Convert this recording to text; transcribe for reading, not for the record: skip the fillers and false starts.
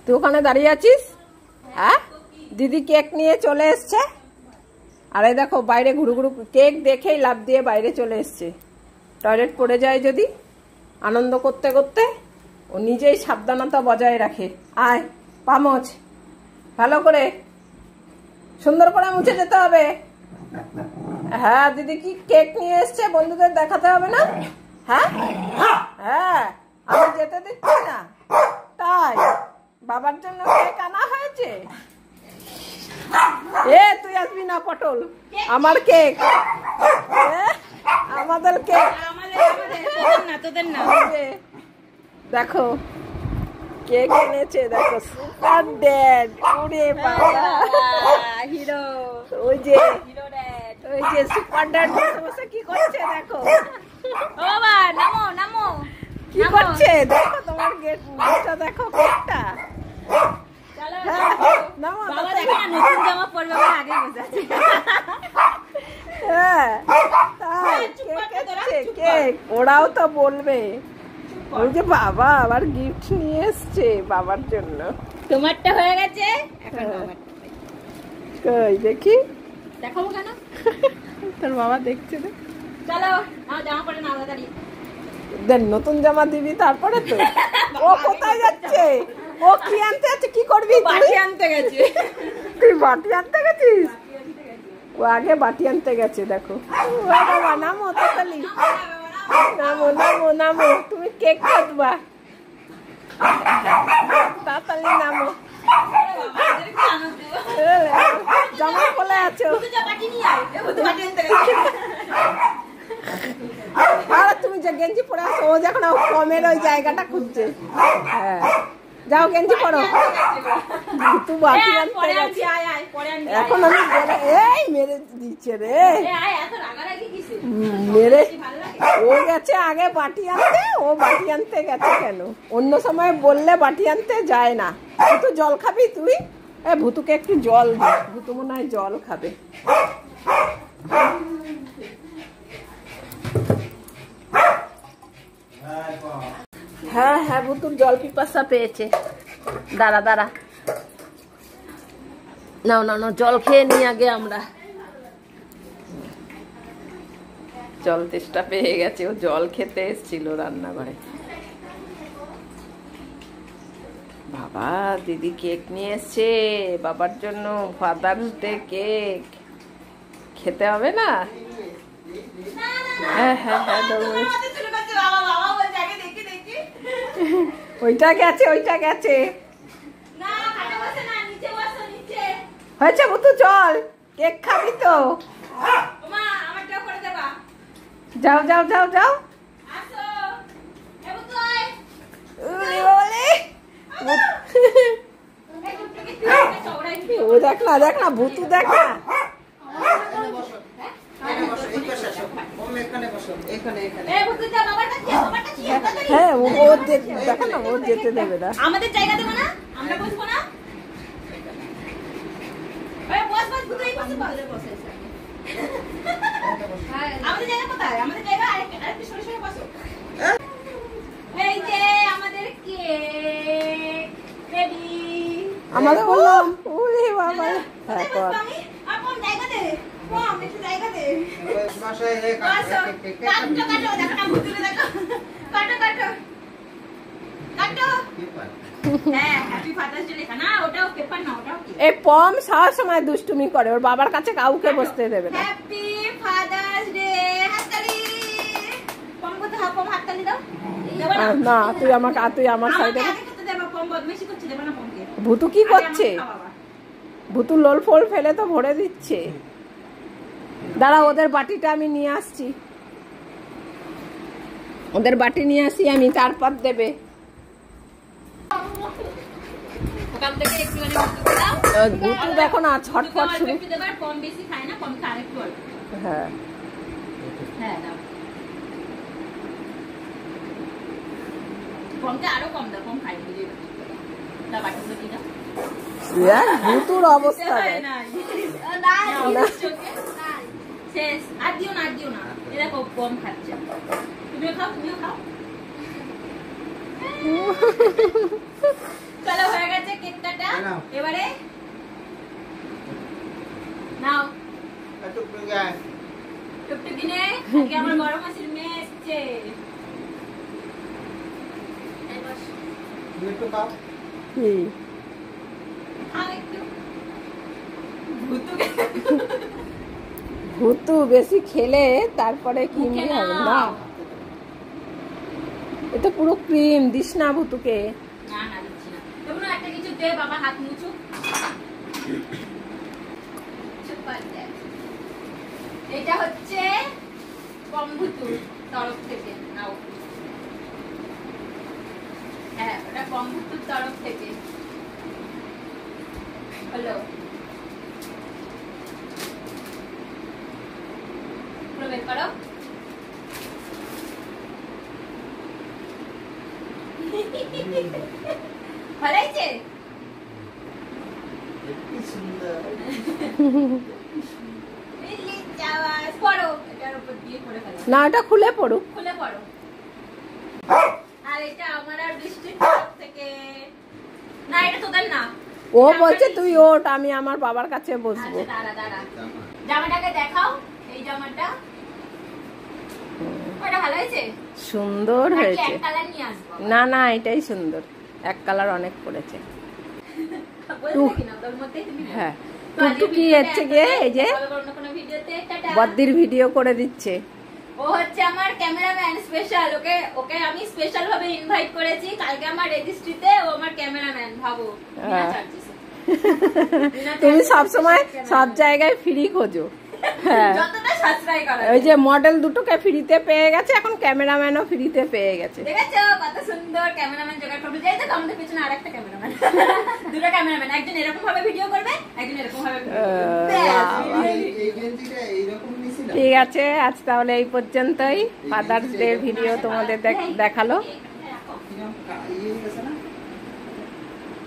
তুই ওখানে দাঁড়িয়ে আছিস? হ্যাঁ, দিদি কেক নিয়ে চলে এসছে। আরে দেখো বাইরে ঘুরু ঘুরু, কেক দেখেই লাফ দিয়ে বাইরে চলে এসছে। টয়লেট পড়ে যায় যদি, আনন্দ করতে করতে ও নিজেই সাবধানতা বজায় রাখে। আয় পা মোছ ভালো করে, সুন্দর করে মুছে যেতে হবে। হ্যাঁ, দিদি কি কেক নিয়ে এসছে, বন্ধুদের দেখাতে হবে না? হ্যাঁ হ্যাঁ, আমি যেতে দিচ্ছি না। তাই বাবার জন্য কেক আনা হয়েছে। এ তুই আসবি না পটল, আমার কেক, আমাদের কেক, তোদের না। দেখো কেক এনেছে, দেখো সুপার ড্যাড। ওরে বাবা, হিরো, ওই যে হিরো ড্যাড, ওই যে সুপার ড্যাড বসে বসে কি করছে দেখো। ও বাবা নামো নামো, কি করছে দেখো, তোমার গেটটা দেখো, কেকটা। চলো নামো, বাবা দেখো না নতুন জামা পরবে বলে আগে বসে আছে। হ্যাঁ তাই কেক এসছে, কেক ওরাও তো বলবে। ওই যে বাবা আবার গিফট নিয়ে এসছে বাবার জন্য। তোমারটা হয়ে গেছে, এখন বাবারটা। কই দেখি, দেখাবো কেন? তোর বাবা দেখছে না। চলো আমার জামা পরে নাও তাড়াতাড়ি। দেন নতুন জামা দিবি তারপরে তো। ও কোথায় যাচ্ছে? ও কি আনতে যাচ্ছে? কি করবি তুই? বাটি আনতে গেছে। তুই বাটি আনতে গেছিস? ও আগে বাটি আনতে গেছে দেখো। ও বাবা নামো তাড়াতাড়ি, নামো নামো নামো, তুমি কেক কাটবা, তাড়াতাড়ি নামো। জামা খোলা আছো? আর তুমি যে গেঞ্জি পরে আসো, ও যখন কমের ওই জায়গাটা খুঁজছে। হ্যাঁ যাও গেঞ্জি পরো। তুই বাটি আনতে গেছে। এখন আমি এই মেরে দিচ্ছে রে, মেরে। ও গেছে আগে বাটি আনতে, ও বাটি আনতে গেছে কেন? অন্য সময় বললে বাটি আনতে যায় না। ভুতু জল খাবি তুই? এ ভুতুকে একটু জল দে, ভুতু মনে হয় জল খাবে। হ্যাঁ হ্যাঁ, ভুতুর জল পিপাসা পেয়েছে। দাঁড়া দাঁড়া, নাও না না, জল খেয়ে নি আগে আমরা। জল তেষ্টা পেয়ে গেছে, ও জল খেতে এসেছিল রান্নাঘরে। বাবা দিদি কেক নিয়ে এসছে বাবার জন্য, ফাদার্স ডে কেক। খেতে হবে না? হ্যাঁ হ্যাঁ হ্যাঁ, ওইটা গেছে, ওইটা গেছে। হয়েছে বুতু, চল কেক খাবি তো। যাও যাও যাও যাও। ও দেখ না, দেখ না ভুতু, দেখ না। হ্যাঁ ও দেখো না, ও যেতে দেবে না। আমাদের জায়গা দেবো না, আমরা বসবো না। আমাদের জায়গা কোথায়? আমাদের জায়গা আরেকটু সরে সরে বসো। এই যে আমাদের কেক রেডি। আমাদের বললাম ওরে বাবা। হ্যাঁ কর। আপন জায়গা দে, কম একটু জায়গা দে। মাশাআল্লাহ, কাটো কাটো, দেখো না ভুতুরে দেখো। কাটো কাটো কাটো। হ্যাঁ, হ্যাপি ফাদার্স ডে লেখা না, ওটাও পেপার না, ওটাও কি? এই পম সব সময় দুষ্টুমি করে, ওর বাবার কাছে কাউকে বসতে দেবে না। হ্যাপি ফাদার্স ডে, হাততালি। পম কত হাত, পম হাততালি দাও। না তুই আমাকে, তুই আমার সাইডে। আগে খেতে দেবা, পম বদমাশি করছে, দেবা না পমকে। ভুতু কি করছে? ভুতু লোল ফোল ফেলে তো ভরে দিচ্ছে। দাঁড়া, ওদের বাটিটা আমি নিয়ে আসছি, ওদের বাটি নিয়ে আসি আমি, তারপর দেবে। ভুতু দেখো না ছটফট শুরু। কম বেশি খায় না, কম খায় আরেকটু অল্প। হ্যাঁ হ্যাঁ দাও, কমটা আরো কম দাও, কম খাই বুঝি না। বাটিগুলো দি দাও। ভুতুর অবস্থা শেষ। আর দিও না, আর দিও না, এরা কম খাচ্ছে। তুমিও খাও, তুমিও খাও। চলো হয়ে গেছে এবারে নাও টুকটুকি নে, আজকে আমার বড় মাসির মেয়ে এসছে। কি খাও একটু। ভুতু বেশি খেলে তারপরে কিনবি হবে না। এটা পুরো ক্রিম দিস না ভুতুকে। না না দিচ্ছি না। তোমরা একটা কিছু দে, বাবা হাত মুছু। এটা হচ্ছে কম্বুতুর তরফ থেকে নাও। হ্যাঁ, ওটা কম্বুতুর তরফ থেকে হলো। বের করো। ভালো হয়েছে? না, এটা খুলে পড়ুক। খুলে পড়ো। আর এটা আমার আর বৃষ্টির তরফ থেকে। না, এটা তোদের না। ও বলছে তুই ওঠ, আমি আমার বাবার কাছে বসবো। আচ্ছা, দাঁড়া দাঁড়া। জামাটাকে দেখাও, এই জামাটা। ওটা ভালো হয়েছে? সুন্দর হয়েছে। এক কালার নিয়ে আসবো। না না, এটাই সুন্দর। এক কালার অনেক পড়েছে। হ্যাঁ, টুকটুকি হচ্ছে গিয়ে এই যে বদ্দির ভিডিও করে দিচ্ছে। ও হচ্ছে আমার ক্যামেরাম্যান স্পেশাল। ওকে আমি স্পেশাল ভাবে ইনভাইট করেছি। কালকে আমার রেজিস্ট্রিতে ও আমার ক্যামেরাম্যান, ভাবো। তুমি সবসময় সব জায়গায় ফ্রি খোঁজো। হ্যাঁ, যতটা সাশ্রয় করা। ওই যে মডেল দুটোকে ফ্রিতে পেয়ে গেছে, এখন ক্যামেরাম্যানও ফ্রিতে পেয়ে গেছে। দেখেছো কত সুন্দর ক্যামেরাম্যান জোগাড় করবে। যাই তো আমাদের পিছনে আরেকটা ক্যামেরাম্যান। দুটো ক্যামেরাম্যান, একজন এরকম ভাবে ভিডিও করবে, একজন এরকম ভাবে ভিডিও করবে। ঠিক আছে, আজ তাহলে এই পর্যন্তই। ফাদার্স ডে ভিডিও তোমাদের দেখালো।